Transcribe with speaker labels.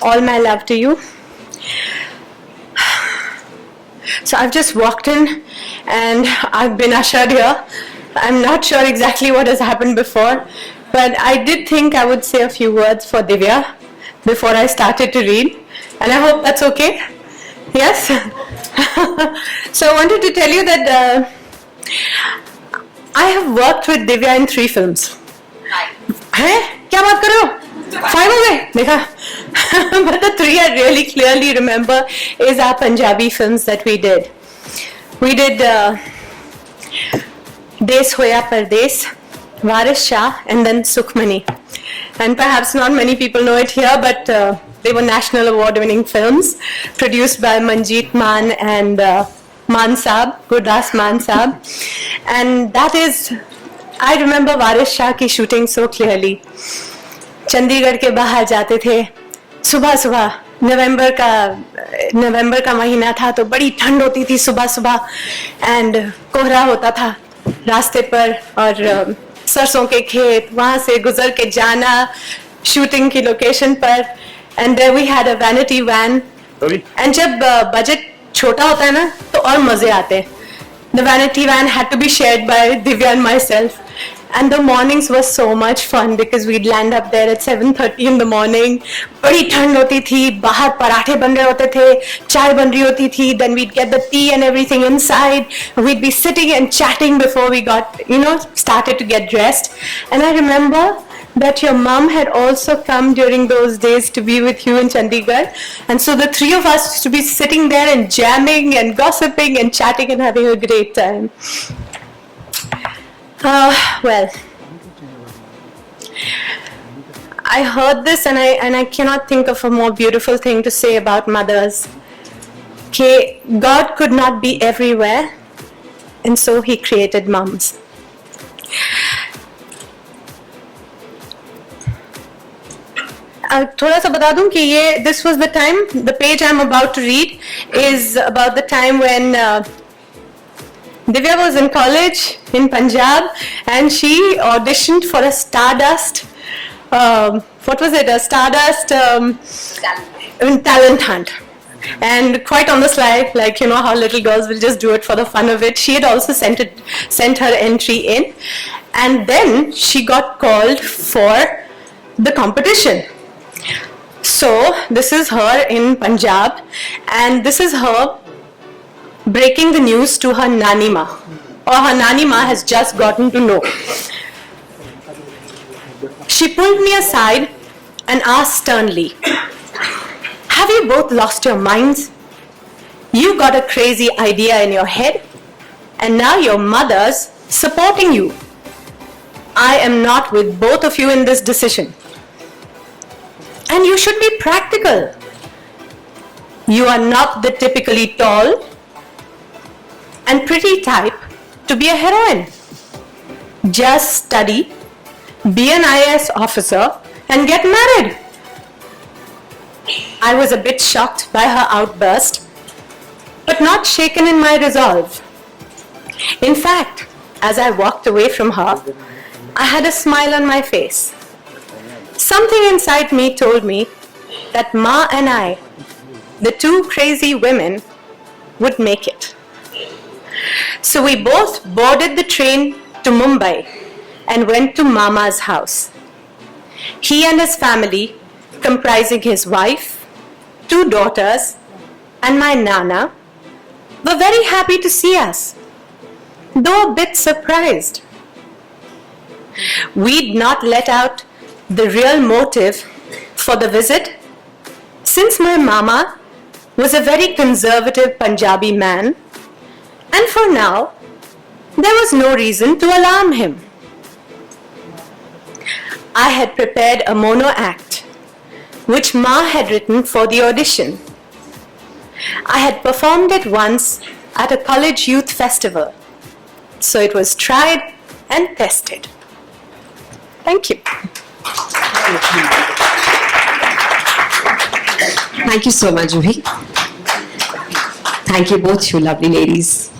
Speaker 1: all my love to you. So I've just walked in and I've been ushered here. I'm not sure exactly what has happened before, but I did think I would say a few words for Divya before I started to read, and I hope that's okay. Yes? So I wanted to tell you that I have worked with Divya in 3 films. हैं? क्या बात कर रहे हो? 5 हो गए? देखा? But the 3 I really clearly remember is our Punjabi films that we did. We did Des Hoya Pardes, Varis Shah, and then Sukhmani. And perhaps not many people know it here, but they were national award-winning films produced by Manjeet Maan and Maan Saab, Gurdas Maan Saab. And that is, I remember Varis Shah की shooting so clearly. Chandigarh के बाहर जाते थे सुबह सुबह, नवंबर का महीना था तो बड़ी ठंड होती थी सुबह सुबह, एंड कोहरा होता था रास्ते पर, और सरसों के खेत, वहां से गुजर के जाना शूटिंग की लोकेशन पर, and there we had a vanity van. And जब बजट छोटा होता है ना तो और मजे आते हैं. The vanity van had to be shared by Divya and myself. And the mornings were so much fun because we'd land up there at 7:30 in the morning. बड़ी ठंड होती थी, बाहर पराठे बन रहे होते थे, चाय बन रही होती थी. Then we'd get the tea and everything inside. We'd be sitting and chatting before we got, started to get dressed. And I remember that your mom had also come during those days to be with you in Chandigarh. And so the 3 of us used to be sitting there and jamming and gossiping and chatting and having a great time. Well, I heard this and I cannot think of a more beautiful thing to say about mothers. Okay, God could not be everywhere, and so He created moms. थोड़ा सा बता दूं कि ये this was the time, the page I'm about to read is about the time when Divya was in college in Punjab and she auditioned for a Stardust, what was it, a Stardust talent hunt. And quite on the sly, like how little girls will just do it for the fun of it, she had also sent her entry in, and then she got called for the competition. So this is her in Punjab, and this is her breaking the news to her Nani Ma, or her Nani Ma has just gotten to know. She pulled me aside and asked sternly, "Have you both lost your minds? You got a crazy idea in your head, and now your mother's supporting you. I am not with both of you in this decision. And you should be practical. You are not the typically tall and pretty type to be a heroine. Just study, be an IAS officer, and get married." I was a bit shocked by her outburst, but not shaken in my resolve. In fact, as I walked away from her, I had a smile on my face. Something inside me told me that Ma and I, the 2 crazy women, would make it. So we both boarded the train to Mumbai and went to Mama's house. He and his family, comprising his wife, 2 daughters, and my Nana, were very happy to see us, though a bit surprised. We'd not let out the real motive for the visit, since my Mama was a very conservative Punjabi man, and for now, there was no reason to alarm him. I had prepared a mono act, which Ma had written for the audition. I had performed it once at a college youth festival, so it was tried and tested. Thank you.
Speaker 2: Thank you so much, Juhi. Thank you both, you lovely ladies.